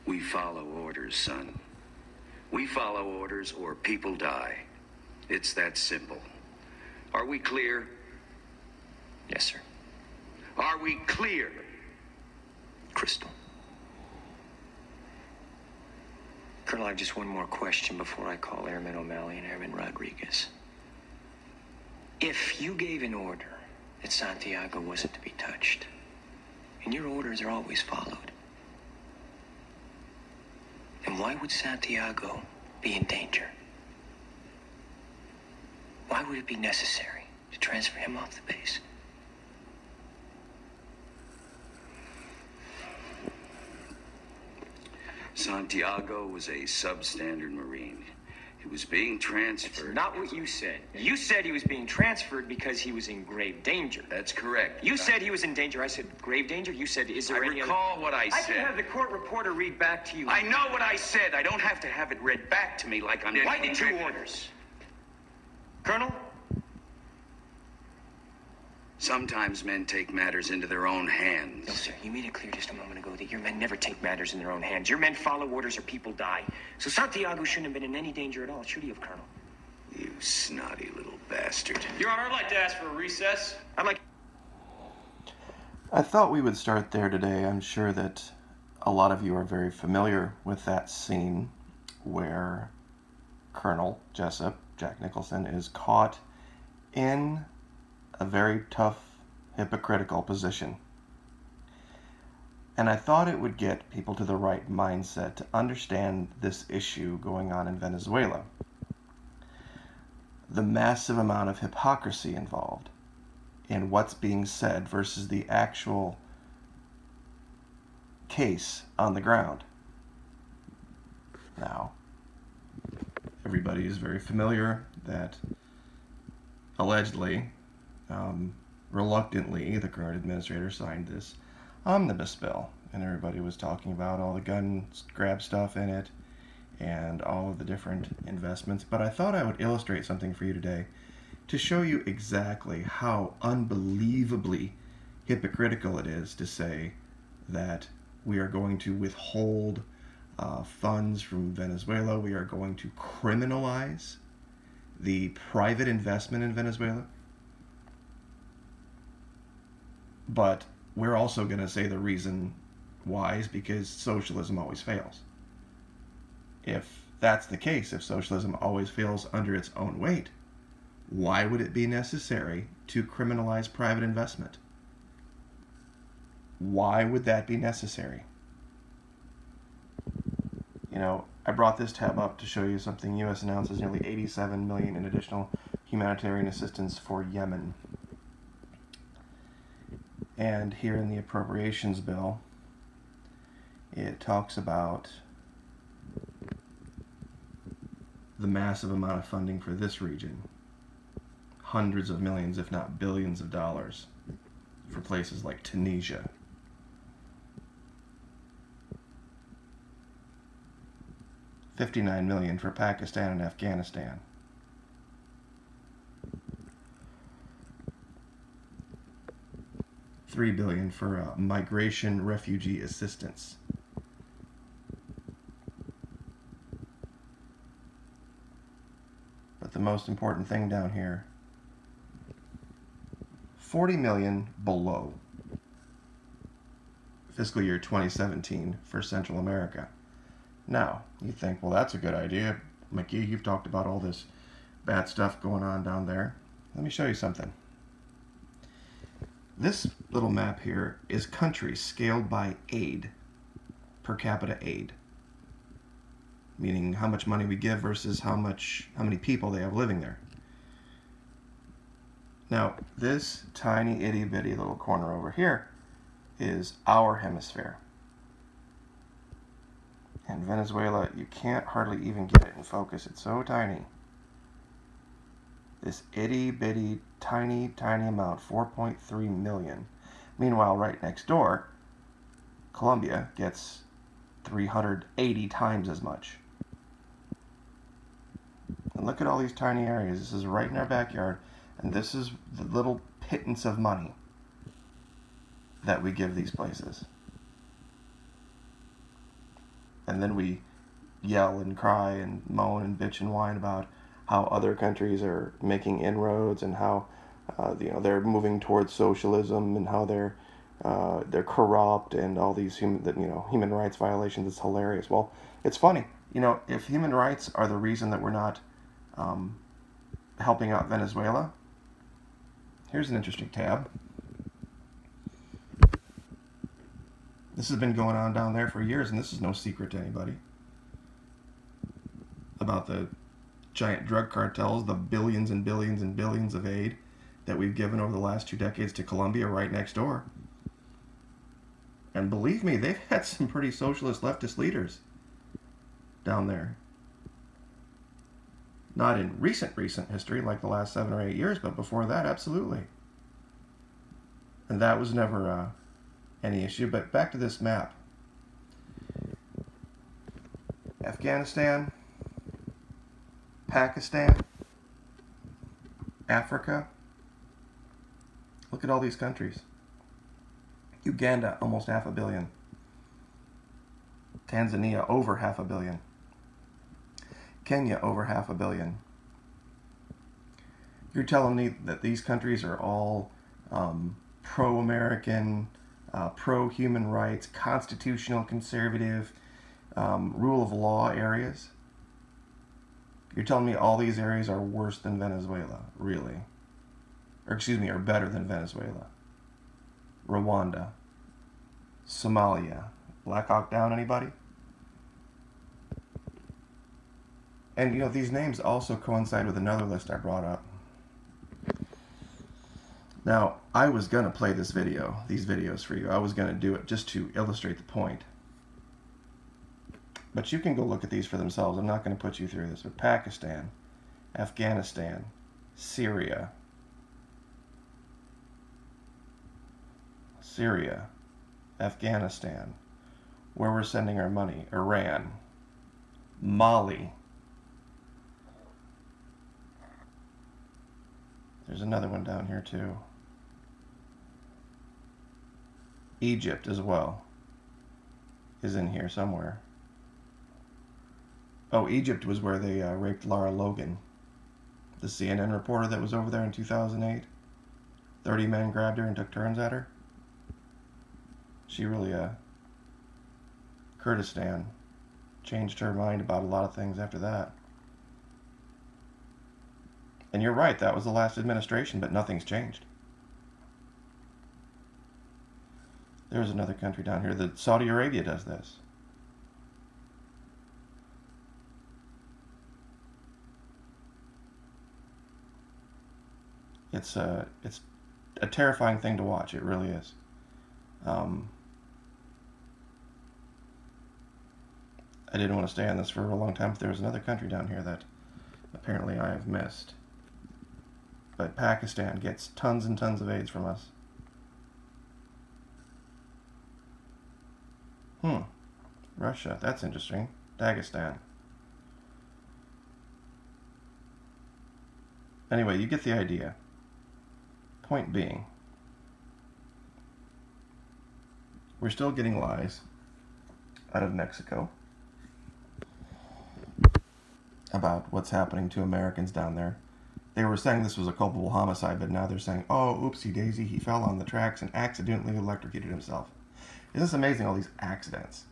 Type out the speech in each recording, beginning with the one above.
We follow orders, son. We follow orders or people die. It's that simple. Are we clear? Yes, sir. Are we clear? Crystal. Colonel, I have just one more question before I call Airman O'Malley and Airman Rodriguez. If you gave an order that Santiago wasn't to be touched, and your orders are always followed, then why would Santiago be in danger? Why would it be necessary to transfer him off the base? Santiago was a substandard Marine. He was being transferred. That's not what you said. You said he was being transferred because he was in grave danger. That's correct. You said he was in danger. I said grave danger. You said, is there any recall what I said. I can have the court reporter read back to you. I know what I said. I don't have to have it read back to me like I'm... Why did you orders? Colonel? Sometimes men take matters into their own hands. No, sir. You made it clear just a moment ago that your men never take matters in their own hands. Your men follow orders or people die. So Santiago shouldn't have been in any danger at all, should he have, Colonel? You snotty little bastard. Your Honor, I'd like to ask for a recess. I thought we would start there today. I'm sure that a lot of you are very familiar with that scene where Colonel Jessup, Jack Nicholson, is caught in a very tough, hypocritical position. And I thought it would get people to the right mindset to understand this issue going on in Venezuela. The massive amount of hypocrisy involved in what's being said versus the actual case on the ground. Now, everybody is very familiar that allegedly, reluctantly, the current administrator signed this omnibus bill, and everybody was talking about all the gun grab stuff in it and all of the different investments. But I thought I would illustrate something for you today to show you exactly how unbelievably hypocritical it is to say that we are going to withhold funds from Venezuela. We are going to criminalize the private investment in Venezuela. But we're also going to say the reason why is because socialism always fails. If that's the case, if socialism always fails under its own weight, why would it be necessary to criminalize private investment? Why would that be necessary? You know, I brought this tab up to show you something. U.S. announces nearly $87 million in additional humanitarian assistance for Yemen. And here in the appropriations bill, it talks about the massive amount of funding for this region. Hundreds of millions, if not billions of dollars for places like Tunisia. $59 million for Pakistan and Afghanistan. $3 billion for migration refugee assistance. But the most important thing down here, $40 million below fiscal year 2017 for Central America. Now, you think, well, that's a good idea. McGee, you've talked about all this bad stuff going on down there. Let me show you something. This little map here is countries scaled by aid, per capita aid, meaning how much money we give versus how many people they have living there. Now, this tiny itty bitty little corner over here is our hemisphere. And Venezuela, you can't hardly even get it in focus. It's so tiny. This itty bitty tiny amount, 4.3 million. Meanwhile, right next door, Colombia gets 380 times as much. And look at all these tiny areas. This is right in our backyard, and this is the little pittance of money that we give these places. And then we yell and cry and moan and bitch and whine about how other countries are making inroads and how they're moving towards socialism and how they're corrupt and all these human rights violations. It's hilarious. Well, it's funny. If human rights are the reason that we're not helping out Venezuela, here's an interesting tab. This has been going on down there for years, and this is no secret to anybody. About the giant drug cartels, the billions and billions and billions of aid that we've given over the last 2 decades to Colombia right next door. And believe me, they've had some pretty socialist leftist leaders down there. Not in recent history, like the last 7 or 8 years, but before that, absolutely. And that was never any issue. But back to this map. Afghanistan, Pakistan, Africa. Look at all these countries. Uganda, almost 500 million. Tanzania, over 500 million. Kenya, over 500 million. You're telling me that these countries are all pro-American, pro-human rights, constitutional, conservative, rule of law areas? You're telling me all these areas are worse than Venezuela, really? Or excuse me, are better than Venezuela? Rwanda, Somalia. Black Hawk Down, anybody? And these names also coincide with another list I brought up. Now, I was going to play these videos for you. I was going to do it just to illustrate the point. But you can go look at these for themselves. I'm not going to put you through this. But Pakistan, Afghanistan, Syria, Afghanistan, where we're sending our money, Iran, Mali. There's another one down here too. Egypt as well is in here somewhere. Oh, Egypt was where they raped Lara Logan, the CNN reporter that was over there in 2008. 30 men grabbed her and took turns at her. She really, Kurdistan, changed her mind about a lot of things after that. And you're right, that was the last administration, but nothing's changed. There's another country down here that Saudi Arabia does this. It's a terrifying thing to watch. It really is. I didn't want to stay on this for a long time, but there was another country down here that apparently I have missed. But Pakistan gets tons and tons of aids from us. Russia, that's interesting. Dagestan. Anyway, you get the idea. Point being, we're still getting lies out of Mexico about what's happening to Americans down there. They were saying this was a culpable homicide, but now they're saying, oh, oopsie daisy, he fell on the tracks and accidentally electrocuted himself. Isn't this amazing, all these accidents?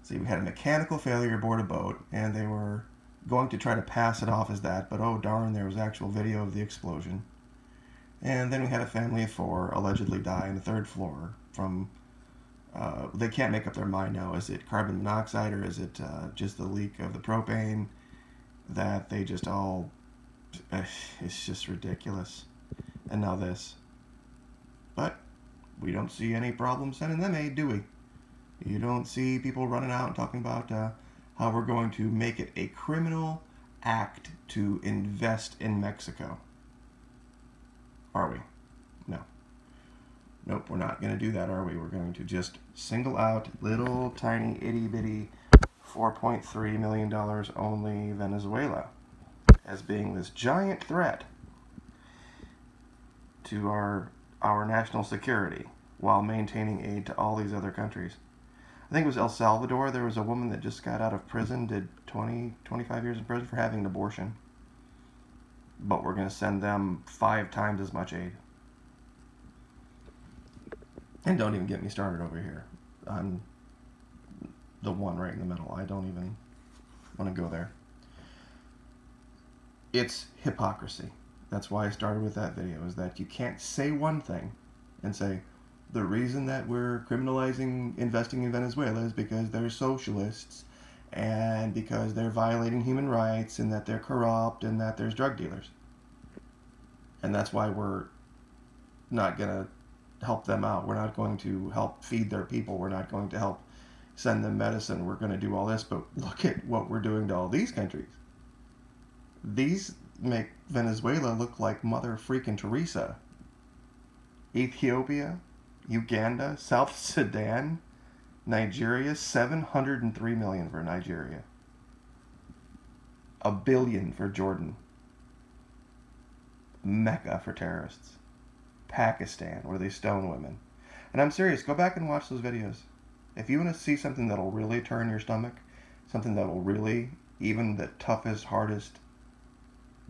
See, we had a mechanical failure aboard a boat, and they were going to try to pass it off as that, but oh darn, there was actual video of the explosion. And then we had a family of 4 allegedly die on the 3rd floor from, they can't make up their mind now. Is it carbon monoxide or is it just the leak of the propane that they just all, it's just ridiculous. And now this. But we don't see any problem sending them aid, do we? You don't see people running out and talking about how we're going to make it a criminal act to invest in Mexico. Are we? No. Nope, we're not going to do that, are we? We're going to just single out little tiny itty bitty $4.3 million only Venezuela as being this giant threat to our national security while maintaining aid to all these other countries. think it was El Salvador. There was a woman that just got out of prison, did 25 years in prison for having an abortion. But we're going to send them 5 times as much aid. And don't even get me started over here. I'm the one right in the middle. I don't even want to go there. It's hypocrisy. That's why I started with that video, is that you can't say one thing and say, the reason that we're criminalizing investing in Venezuela is because they're socialists and because they're violating human rights and that they're corrupt and that there's drug dealers. And that's why we're not going to help them out. We're not going to help feed their people. We're not going to help send them medicine. We're going to do all this. But look at what we're doing to all these countries. These make Venezuela look like Mother freaking Teresa. Ethiopia, Uganda, South Sudan, Nigeria, 703 million for Nigeria. $1 billion for Jordan. Mecca for terrorists. Pakistan, where they stone women. And I'm serious, go back and watch those videos. If you want to see something that'll really turn your stomach, something that'll really, even the toughest, hardest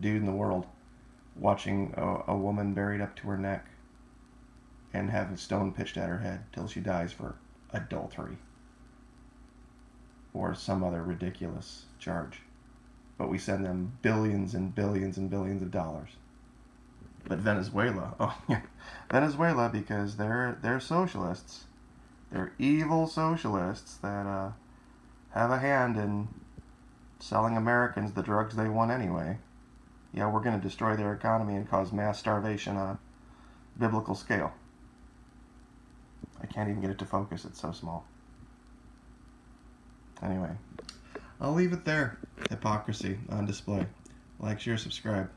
dude in the world, watching a woman buried up to her neck and have a stone pitched at her head till she dies for adultery or some other ridiculous charge. But we send them billions and billions and billions of dollars. But Venezuela, oh yeah, Venezuela, because they're socialists. They're evil socialists that have a hand in selling Americans the drugs they want anyway. Yeah, we're going to destroy their economy and cause mass starvation on a biblical scale. I can't even get it to focus, it's so small. Anyway, I'll leave it there. Hypocrisy on display. Like, share, subscribe.